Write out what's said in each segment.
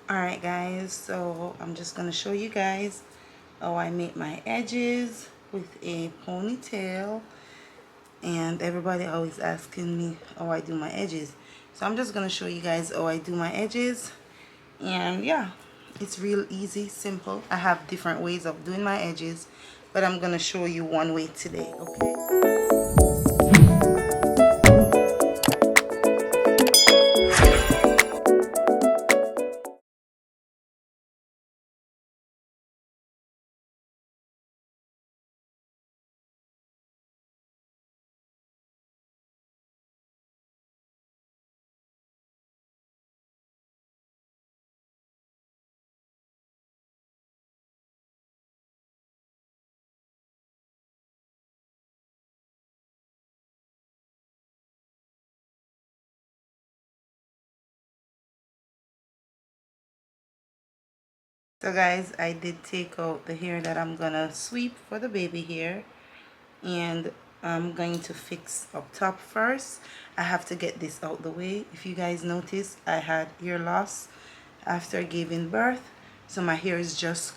Alright guys, so I'm just gonna show you guys how I make my edges with a ponytail, and everybody always asking me how I do my edges, so I'm just gonna show you guys how I do my edges. And yeah, it's real easy, simple. I have different ways of doing my edges, but I'm gonna show you one way today. Okay, so guys, I did take out the hair that I'm gonna sweep for the baby hair, and I'm going to fix up top first. I have to get this out the way. If you guys notice, I had hair loss after giving birth, so my hair is just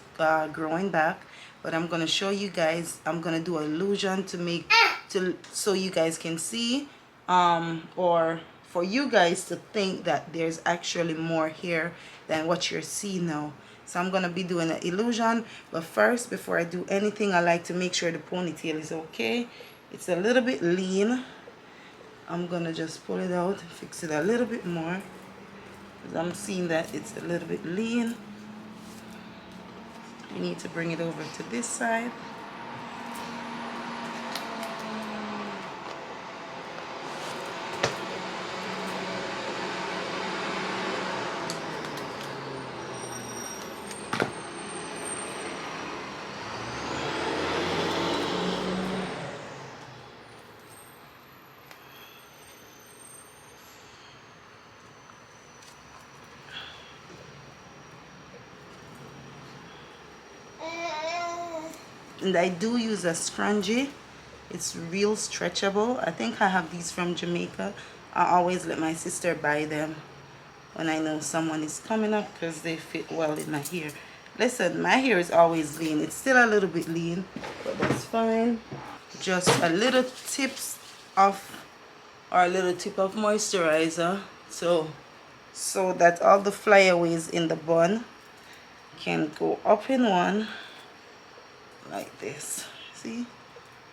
growing back. But I'm gonna show you guys. I'm gonna do an illusion to make so you guys can see, or for you guys to think that there's actually more hair than what you're seeing now. So I'm gonna be doing an illusion, but first, before I do anything, I like to make sure the ponytail is okay. It's a little bit lean. I'm gonna just pull it out and fix it a little bit more, because I'm seeing that it's a little bit lean. You need to bring it over to this side. And I do use a scrunchie. It's real stretchable. I think I have these from Jamaica. I always let my sister buy them when I know someone is coming up, because they fit well in my hair. Listen, my hair is always lean. It's still a little bit lean, but that's fine. Just a little tips of, or a little tip of moisturizer, so that all the flyaways in the bun can go up in one, like this. See,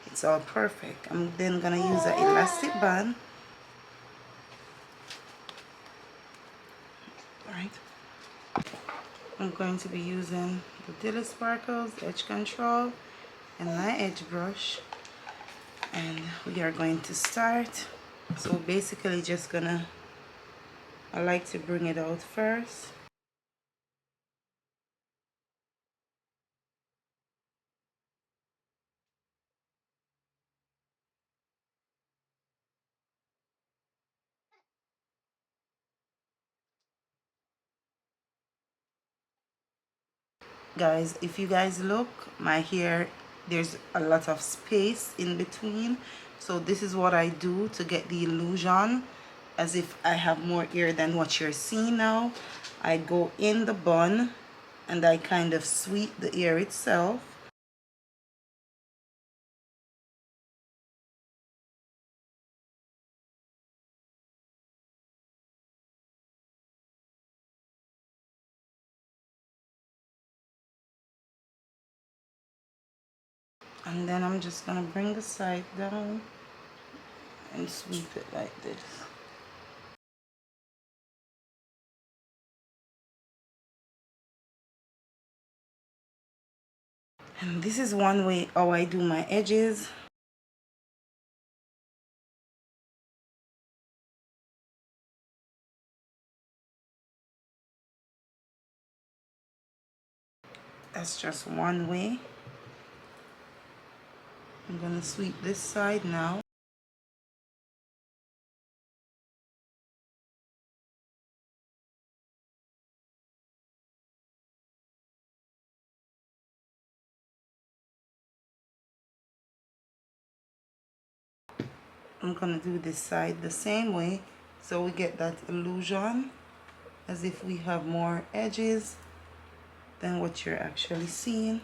it's all perfect. I'm then gonna use an elastic band. All right, I'm going to be using the Dilly Sparkles Edge Control and my edge brush, and we are going to start. So basically just gonna, I like to bring it out first. Guys, if you guys look, my hair, there's a lot of space in between, so this is what I do to get the illusion as if I have more hair than what you're seeing now. I go in the bun and I kind of sweep the hair itself. And then I'm just gonna bring the side down and sweep it like this. And this is one way how I do my edges. That's just one way. I'm gonna sweep this side now. I'm gonna do this side the same way, so we get that illusion. as if we have more edges than what you're actually seeing.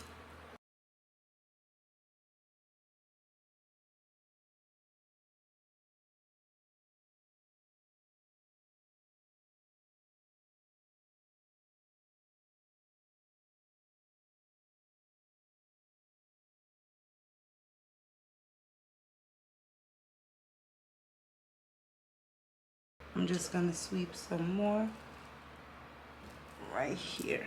I'm just gonna sweep some more right here.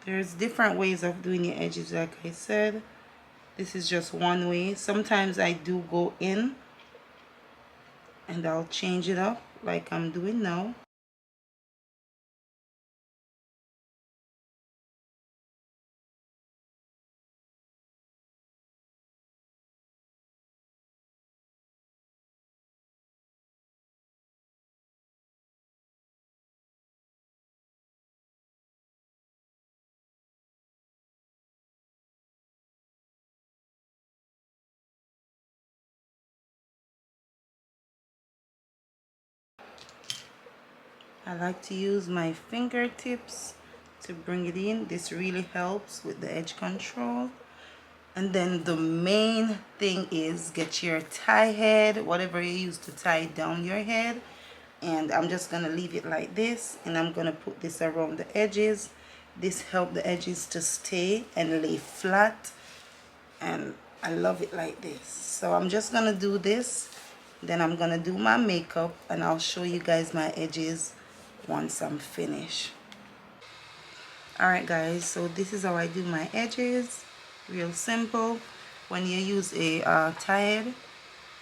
There's different ways of doing your edges, like I said. This is just one way. Sometimes I do go in and I'll change it up like I'm doing now. I like to use my fingertips to bring it in. This really helps with the edge control. And then the main thing is get your tie head, whatever you use to tie down your head. And I'm just gonna leave it like this, and I'm gonna put this around the edges. This helps the edges to stay and lay flat, and I love it like this. So I'm just gonna do this, then I'm gonna do my makeup, and I'll show you guys my edges once I'm finished. Alright guys, so this is how I do my edges. Real simple. When you use a tie head,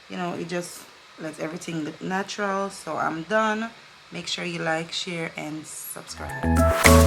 you know, it just lets everything look natural. So I'm done. Make sure you like, share, and subscribe.